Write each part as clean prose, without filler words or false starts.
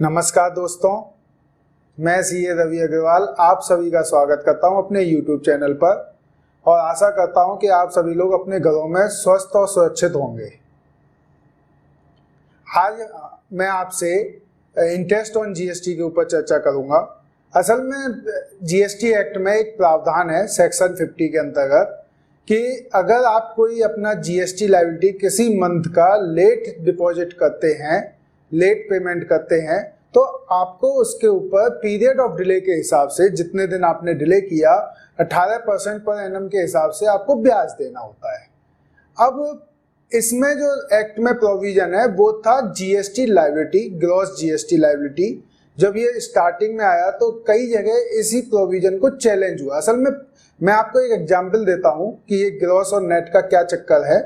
नमस्कार दोस्तों, मैं सीए रवि अग्रवाल आप सभी का स्वागत करता हूं अपने YouTube चैनल पर और आशा करता हूं कि आप सभी लोग अपने घरों में स्वस्थ और सुरक्षित होंगे। आज मैं आपसे इंटरेस्ट ऑन जीएसटी के ऊपर चर्चा करूंगा। असल में जीएसटी एक्ट में एक प्रावधान है सेक्शन 50 के अंतर्गत कि अगर आप कोई अपना जीएसटी लायबिलिटी किसी मंथ का लेट डिपॉजिट करते हैं, लेट पेमेंट करते हैं, तो आपको उसके ऊपर पीरियड ऑफ डिले के हिसाब से जितने दिन आपने डिले किया 18% पर एनम के हिसाब से आपको ब्याज देना होता है। अब इसमें जो एक्ट में प्रोविजन है वो था GST liability, gross GST liability. जब ये स्टार्टिंग में आया तो कई जगह इसी प्रोविजन को चैलेंज हुआ। असल में मैं आपको एक एग्जांपल देता हूं कि ये ग्रॉस और नेट का क्या चक्कर है।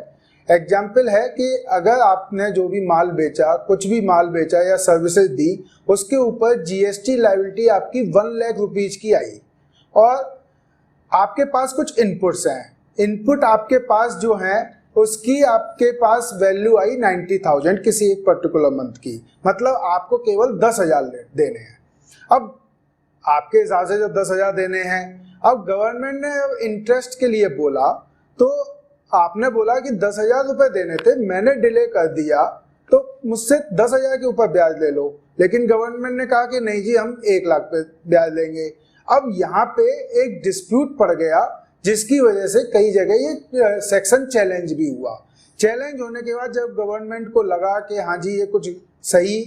एग्जाम्पल है कि अगर आपने जो भी माल बेचा, कुछ भी माल बेचा या सर्विसेज दी, उसके ऊपर जीएसटी लायबिलिटी आपकी 1 लाख रुपीज की आई और आपके पास कुछ इनपुट्स हैं। इनपुट आपके पास जो है उसकी आपके पास वैल्यू आई 90,000 किसी एक पर्टिकुलर मंथ की, मतलब आपको केवल 10,000 देने हैं। अब आपके हिसाब से जब 10,000 देने हैं, अब गवर्नमेंट ने इंटरेस्ट के लिए बोला तो आपने बोला कि 10,000 रुपए देने थे, मैंने डिले कर दिया तो मुझसे 10,000 के ऊपर ब्याज ले लो। लेकिन गवर्नमेंट ने कहा कि नहीं जी, हम 1 लाख पे ब्याज लेंगे। अब यहाँ पे एक डिस्प्यूट पड़ गया जिसकी वजह से कई जगह ये सेक्शन चैलेंज भी हुआ। चैलेंज होने के बाद जब गवर्नमेंट को लगा कि हाँ जी ये कुछ सही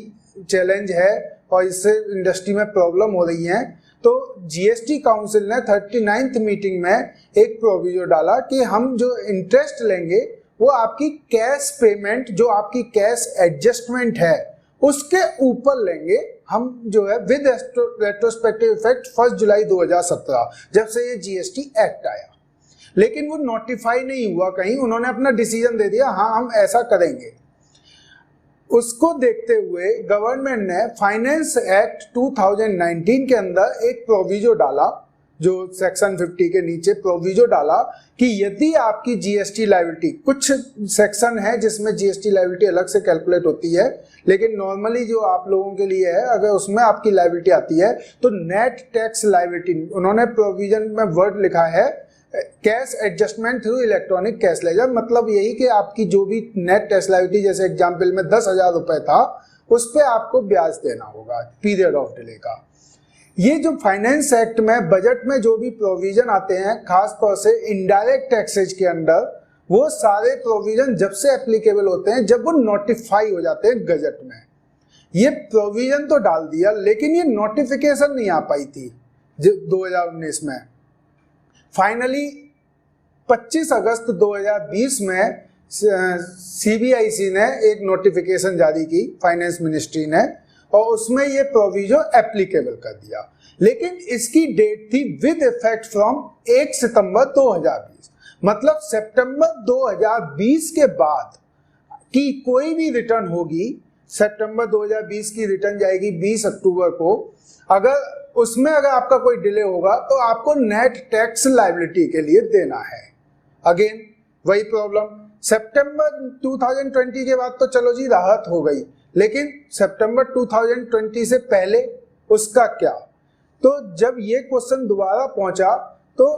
चैलेंज है और इससे इंडस्ट्री में प्रॉब्लम हो रही है, तो जीएसटी काउंसिल ने 39th मीटिंग में एक प्रोविजो डाला कि हम जो इंटरेस्ट लेंगे वो आपकी कैश पेमेंट, जो आपकी कैश एडजस्टमेंट है उसके ऊपर लेंगे हम, जो है विद रेट्रोस्पेक्टिव इफेक्ट 1 जुलाई 2017 जब से ये जीएसटी एक्ट आया। लेकिन वो नोटिफाई नहीं हुआ कहीं, उन्होंने अपना डिसीजन दे दिया हाँ हम ऐसा करेंगे। उसको देखते हुए गवर्नमेंट ने फाइनेंस एक्ट 2019 के अंदर एक प्रोविजो डाला, जो सेक्शन 50 के नीचे प्रोविजो डाला कि यदि आपकी जीएसटी लायबिलिटी, कुछ सेक्शन है जिसमें जीएसटी लायबिलिटी अलग से कैलकुलेट होती है, लेकिन नॉर्मली जो आप लोगों के लिए है, अगर उसमें आपकी लायबिलिटी आती है तो नेट टैक्स लायबिलिटी, उन्होंने प्रोविजन में वर्ड लिखा है cash adjustment through electronic cash ledger. मतलब यही कि आपकी जो भी नेट टैक्स लायबिलिटी, जैसे एग्जांपल में 10,000 रुपए था, उस पे आपको ब्याज देना होगा पीरियड ऑफ डिले का। ये जो फाइनेंस एक्ट में बजट में जो भी प्रोविजन आते हैं, खास तौर से इनडायरेक्ट टैक्सेज के अंदर, वो सारे प्रोविजन जब से एप्लीकेबल होते हैं जब वो नोटिफाई हो जाते हैं गजट में। ये प्रोविजन तो डाल दिया लेकिन ये नोटिफिकेशन नहीं आ पाई थी 2019 में। फाइनली 25 अगस्त 2020 में सीबीआईसी ने एक नोटिफिकेशन जारी की, फाइनेंस मिनिस्ट्री ने, और उसमें ये प्रोविजो एप्लीकेबल कर दिया। लेकिन इसकी डेट थी विद इफेक्ट फ्रॉम 1 सितंबर 2020, मतलब सितंबर 2020 के बाद की कोई भी रिटर्न होगी, सितंबर 2020 की रिटर्न जाएगी 20 अक्टूबर को, अगर उसमें अगर आपका कोई डिले होगा तो आपको नेट टैक्स लायबिलिटी के लिए देना है। अगेन वही प्रॉब्लम, सितंबर 2020 के बाद तो चलो जी राहत हो गई, लेकिन सितंबर 2020 से पहले उसका क्या? तो जब ये क्वेश्चन दोबारा पहुंचा तो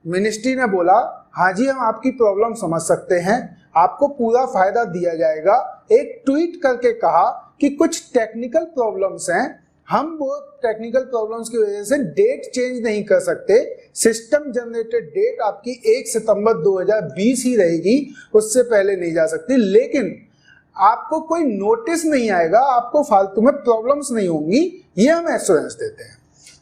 मिनिस्ट्री ने बोला हाँ जी हम आपकी प्रॉब्लम समझ सकते हैं, आपको पूरा फायदा दिया जाएगा। एक ट्वीट करके कहा कि कुछ टेक्निकल प्रॉब्लम्स हैं, हम वो टेक्निकल प्रॉब्लम्स की वजह से डेट चेंज नहीं कर सकते, सिस्टम जनरेटेड डेट आपकी 1 सितंबर 2020 ही रहेगी, उससे पहले नहीं जा सकती। लेकिन आपको कोई नोटिस नहीं आएगा, आपको फालतू में प्रॉब्लम्स नहीं होंगी, ये हम एश्योरेंस देते हैं।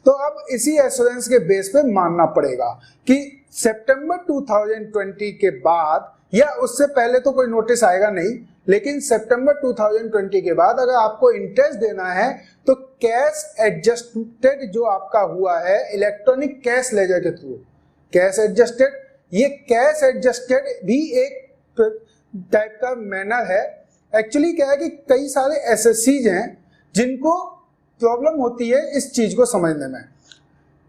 तो अब इसी एश्योरेंस के बेस पे मानना पड़ेगा कि सितंबर 2020 के बाद या उससे पहले तो कोई नोटिस आएगा नहीं, लेकिन सितंबर 2020 के बाद अगर आपको इंटरेस्ट देना है तो कैश एडजस्टेड जो आपका हुआ है इलेक्ट्रॉनिक कैश लेजर के थ्रू, कैश एडजस्टेड, ये कैश एडजस्टेड भी एक टाइप का मैनर है। एक्चुअली क्या है कि कई सारे एसएससीज हैं जिनको प्रॉब्लम होती है इस चीज को समझने में।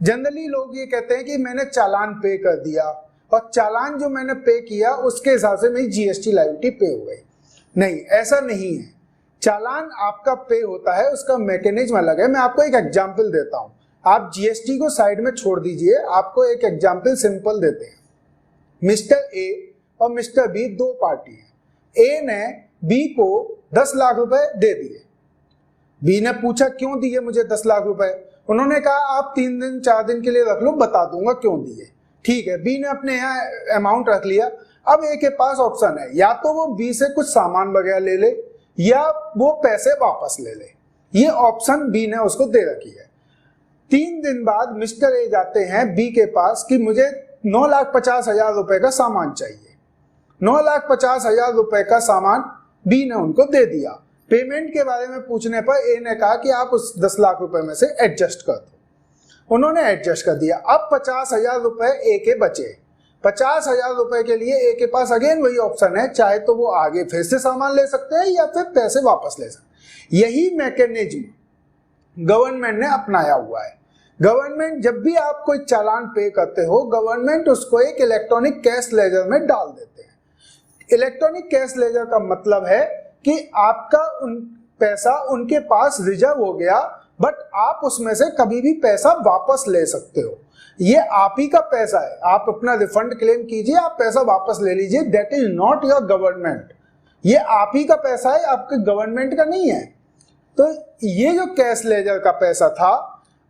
जनरली लोग ये कहते हैं कि मैंने चालान पे कर दिया और चालान जो मैंने पे किया उसके हिसाब से मेरी जीएसटी लायबिलिटी पे हो गई। नहीं, ऐसा नहीं है। चालान आपका पे होता है उसका मैकेनिज्म अलग है। मैं आपको एक एग्जांपल देता हूं, आप जीएसटी को साइड में छोड़ दीजिए, आपको एक एग्जांपल सिंपल देते हैं। मिस्टर ए और मिस्टर बी दो पार्टी हैं। ए ने बी को 10 लाख रुपए दे दिए। बी ने पूछा क्यों दिए मुझे 10 लाख रुपए? उन्होंने कहा आप 3 दिन 4 दिन के लिए रख लो, बता दूंगा क्यों दिए। ठीक है, बी ने अपने यहाँ अमाउंट रख लिया। अब ए के पास ऑप्शन है, या तो वो बी से कुछ सामान वगैरह ले ले या वो पैसे वापस ले ले। ये ऑप्शन बी ने उसको दे रखी है। 3 दिन बाद मिस्टर ए जाते हैं बी के पास कि मुझे 9,50,000 रुपए का सामान चाहिए। 9,50,000 रुपए का सामान बी ने उनको दे दिया। पेमेंट के बारे में पूछने पर ए ने कहा कि आप उस 10 लाख रुपए में से एडजस्ट कर दो। उन्होंने एडजस्ट कर दिया। अब 50,000 रुपए ए के बचे। 50,000 रुपए के लिए ए के पास अगेन वही ऑप्शन है, चाहे तो वो आगे फिर से सामान ले सकते हैं या फिर पैसे वापस ले सकते हैं। यही मैकेनिज्म गवर्नमेंट ने अपनाया हुआ है। गवर्नमेंट जब भी आप कोई चालान पे करते हो, गवर्नमेंट उसको एक इलेक्ट्रॉनिक कैश लेजर में डाल देते हैं। इलेक्ट्रॉनिक कैश लेजर का मतलब है कि आपका पैसा उनके पास रिजर्व हो गया, बट आप उसमें से कभी भी पैसा वापस ले सकते हो। ये आप ही का पैसा है, आप अपना रिफंड क्लेम कीजिए, आप पैसा वापस ले लीजिए। That is not your government. ये आप ही का पैसा है, आपके गवर्नमेंट का नहीं है। तो ये जो कैश लेजर का पैसा था,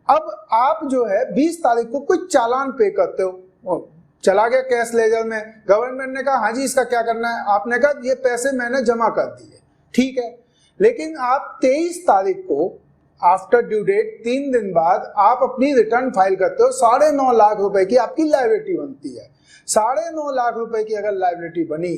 अब आप जो है 20 तारीख को कुछ चालान पे करते हो, चला गया कैश लेजर में। गवर्नमेंट ने कहा हाँ जी इसका क्या करना है, आपने कहा ये पैसे मैंने जमा कर दिए, ठीक है। लेकिन आप 23 तारीख को आफ्टर ड्यू डेट 3 दिन बाद आप अपनी रिटर्न फाइल करते हो। 9.5 लाख रुपए की आपकी लायबिलिटी बनती है। 9.5 लाख रुपए की अगर लायबिलिटी बनी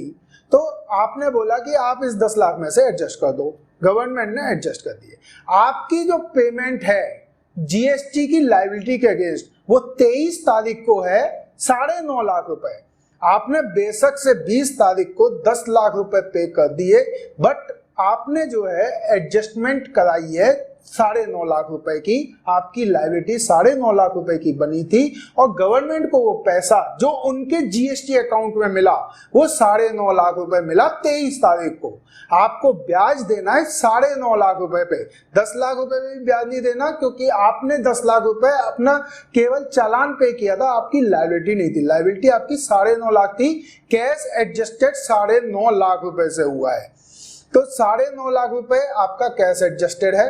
तो आपने बोला कि आप इस 10 लाख में से एडजस्ट कर दो। गवर्नमेंट ने एडजस्ट कर दिए। आपकी जो पेमेंट है जीएसटी की लायबिलिटी के अगेंस्ट, वो 23 तारीख को है 9.5 लाख रुपए। आपने बेशक से 20 तारीख को 10 लाख रुपए पे कर दिए, बट आपने जो है एडजस्टमेंट कराई है 9.5 लाख रुपए की। आपकी लायबिलिटी 9.5 लाख रुपए की बनी थी और गवर्नमेंट को वो पैसा जो उनके जीएसटी अकाउंट में मिला वो 9.5 लाख रुपए मिला 23 तारीख को। आपको ब्याज देना है 9.5 लाख रुपए पे। 10 लाख रुपए में भी ब्याज नहीं देना, क्योंकि आपने 10 लाख रुपए अपना केवल चालान पे किया था, आपकी लायबिलिटी नहीं थी। लायबिलिटी आपकी 9.5 लाख थी। कैश एडजस्टेड 9.5 लाख रुपए से हुआ है। तो 9.5 लाख रुपए आपका कैश एडजस्टेड है।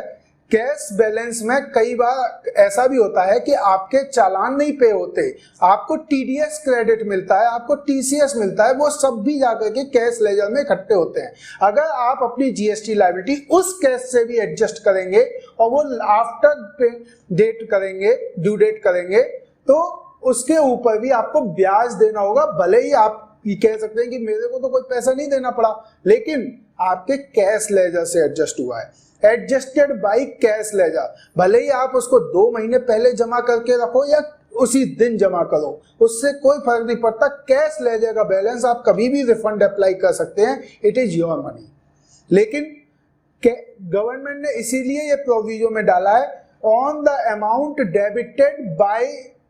कैश बैलेंस में कई बार ऐसा भी होता है कि आपके चालान नहीं पे होते, आपको टीडीएस क्रेडिट मिलता है, आपको टीसीएस मिलता है, वो सब भी जाकर के कैश लेजर में इकट्ठे होते हैं। अगर आप अपनी जीएसटी लायबिलिटी उस कैश से भी एडजस्ट करेंगे और वो आफ्टर डेट करेंगे, ड्यू डेट करेंगे, तो उसके ऊपर भी आपको ब्याज देना होगा। भले ही आप ये कह सकते हैं कि मेरे को तो कोई पैसा नहीं देना पड़ा, लेकिन आपके कैश लेजर से एडजस्ट हुआ है। एडजस्टेड बाई कैश लेजर, भले ही आप उसको 2 महीने पहले जमा करके रखो या उसी दिन जमा करो, उससे कोई फर्क नहीं पड़ता। कैश लेजर का बैलेंस आप कभी भी रिफंड अप्लाई कर सकते हैं, इट इज योर मनी। लेकिन गवर्नमेंट ने इसीलिए ये प्रोविजन में डाला है, on the amount debited bye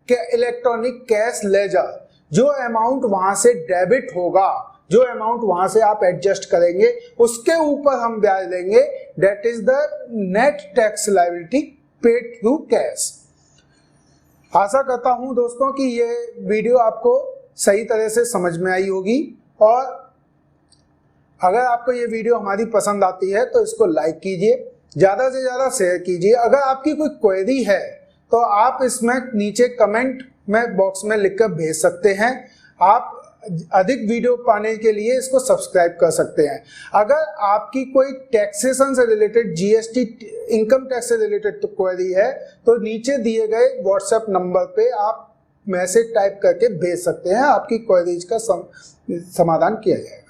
electronic cash ledger. जो अमाउंट वहां से डेबिट होगा, जो अमाउंट वहां से आप एडजस्ट करेंगे, उसके ऊपर हम ब्याज देंगे। That is the net tax liability paid through cash. आशा करता हूं दोस्तों कि ये वीडियो आपको सही तरह से समझ में आई होगी, और अगर आपको ये वीडियो हमारी पसंद आती है तो इसको लाइक कीजिए, ज्यादा से ज्यादा शेयर कीजिए। अगर आपकी कोई क्वेरी है तो आप इसमें नीचे कमेंट में बॉक्स में लिखकर भेज सकते हैं। आप अधिक वीडियो पाने के लिए इसको सब्सक्राइब कर सकते हैं। अगर आपकी कोई टैक्सेशन से रिलेटेड, जीएसटी इनकम टैक्स से रिलेटेड तो क्वेरी है, तो नीचे दिए गए व्हाट्सएप नंबर पे आप मैसेज टाइप करके भेज सकते हैं। आपकी क्वेरीज का समाधान किया जाएगा।